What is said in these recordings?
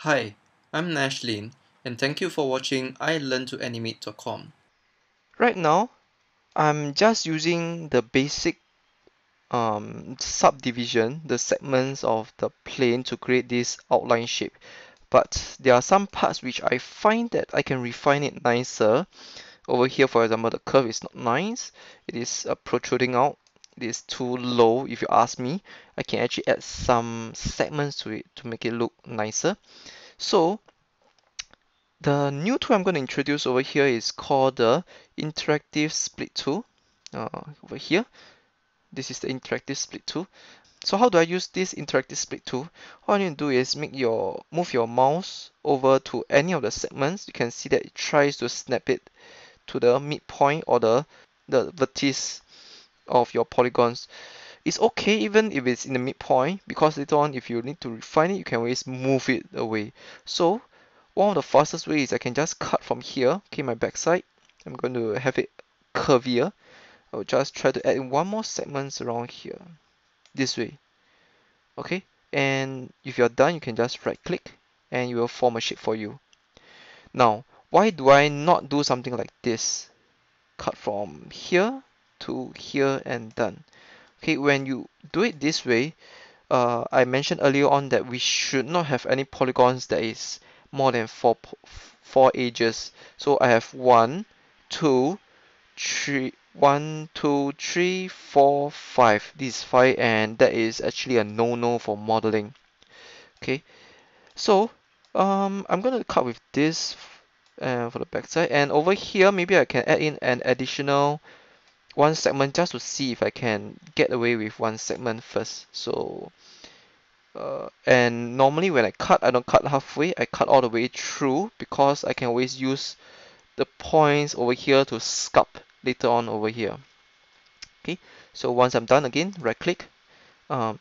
Hi, I'm Nashlin, and thank you for watching iLearnToAnimate.com. Right now, I'm just using the basic subdivision, the segments of the plane to create this outline shape. But there are some parts which I find that I can refine it nicer. Over here, for example, the curve is not nice. It is protruding out. It is too low, if you ask me. I can actually add some segments to it to make it look nicer. So the new tool I'm going to introduce over here is called the interactive split tool. Over here, this is the interactive split tool. So how do I use this interactive split tool? All I need to do is move your mouse over to any of the segments. You can see that it tries to snap it to the midpoint or the vertex of your polygons. It's okay even if it's in the midpoint, because later on if you need to refine it, you can always move it away. So one of the fastest ways is I can just cut from here, okay, my backside. I'm going to have it curvier. I'll just try to add in one more segment around here, this way, okay? And if you're done, you can just right click and it will form a shape for you. Now, why do I not do something like this? Cut from here to here and done. Okay, when you do it this way, I mentioned earlier on that we should not have any polygons that is more than four edges. So I have two, three, 1, 2, 3, 4, 5. This is 5, and that is actually a no-no for modeling. Okay, so I'm gonna cut with this for the backside, and over here maybe I can add in an additional one segment just to see if I can get away with one segment first. So and normally when I cut, I don't cut halfway, I cut all the way through, because I can always use the points over here to sculpt later on over here. Okay, so once I'm done, again right click, um,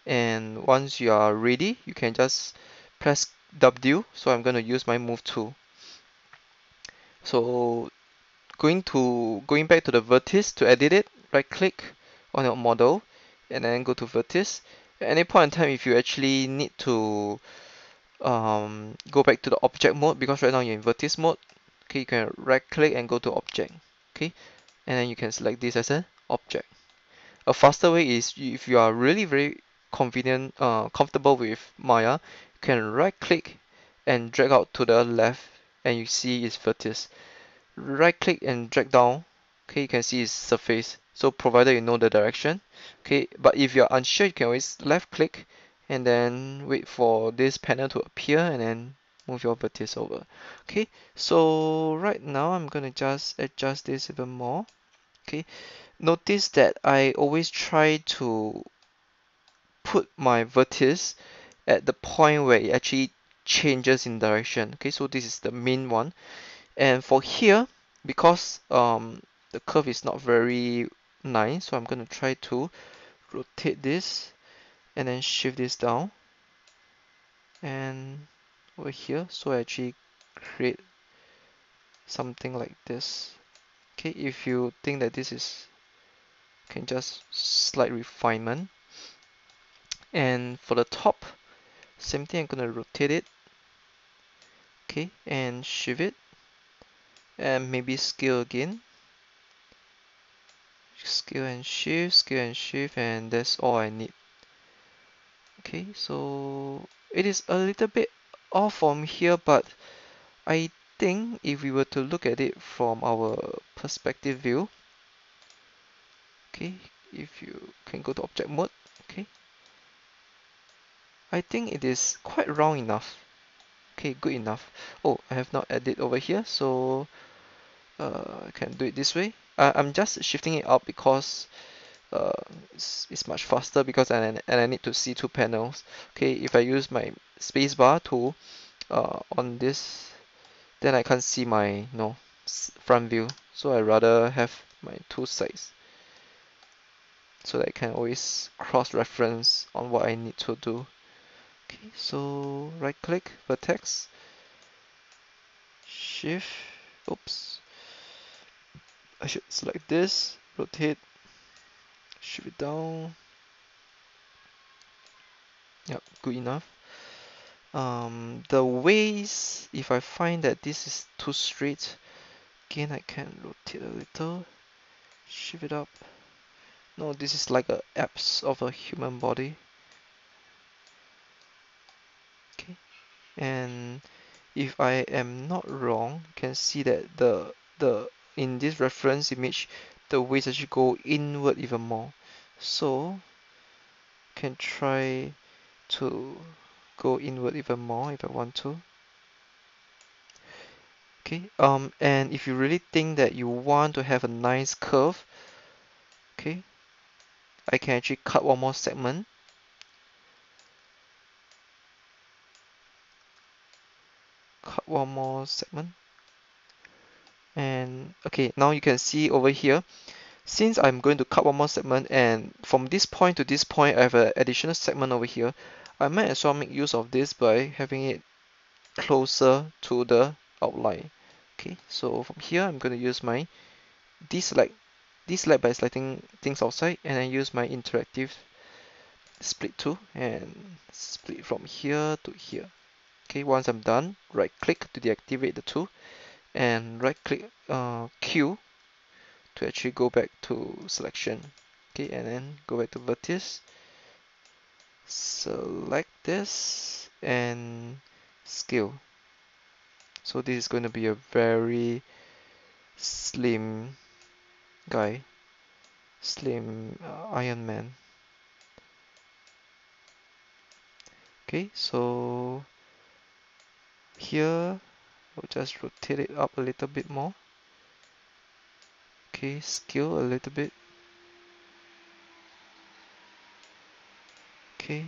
and once you are ready, you can just press W. So I'm going to use my move tool. So going back to the vertex to edit it, right click on your model and then go to vertex. At any point in time, if you actually need to go back to the object mode, because right now you're in vertex mode, okay, you can right click and go to object, okay, and then you can select this as an object. A faster way is, if you are really very comfortable with Maya, you can right click and drag out to the left and you see its vertex. Right click and drag down, okay, you can see its surface. So provided you know the direction, okay, but if you're unsure, you can always left click and then wait for this panel to appear and then move your vertex over. Okay, so right now I'm gonna just adjust this even more. Okay, notice that I always try to put my vertex at the point where it actually changes in direction. Okay, so this is the main one. And for here, because the curve is not very nice, so I'm going to try to rotate this and then shift this down and over here, so I actually create something like this. Okay, if you think that this is, can just slight refinement. And for the top, same thing, I'm gonna rotate it, okay, and shift it, and maybe scale again, scale and shift, and that's all I need. Okay, so it is a little bit off from here, but I think if we were to look at it from our perspective view, okay, if you can go to object mode, okay, I think it is quite round enough. Okay, good enough. Oh, I have not added over here, so I can do it this way. I'm just shifting it up because uh, it's much faster, because and I need to see two panels. Okay, if I use my spacebar tool on this, then I can't see my front view. So I rather have my two sides so that I can always cross-reference on what I need to do. Okay, so right click, vertex, shift, oops, I should select this, rotate, shift it down. Yep, good enough. The waist, if I find that this is too straight, again I can rotate a little, shift it up. No, this is like a abs of a human body. Okay, and if I am not wrong, you can see that the in this reference image, the waist actually go inward even more. So can try to go inward even more if I want to. Okay, and if you really think that you want to have a nice curve, okay, I can actually cut one more segment, cut one more segment, and okay, now you can see over here, since I'm going to cut one more segment, and from this point to this point, I have an additional segment over here, I might as well make use of this by having it closer to the outline. Okay, so from here, I'm going to use my deselect, deselect by selecting things outside, and then use my interactive split tool and split from here to here. Okay, once I'm done, right click to deactivate the tool and right click Q to actually go back to selection. Okay, and then go back to vertex, select this and scale. So this is going to be a very slim guy, slim Ironman. Okay, so here we'll just rotate it up a little bit more. Okay, scale a little bit. Okay,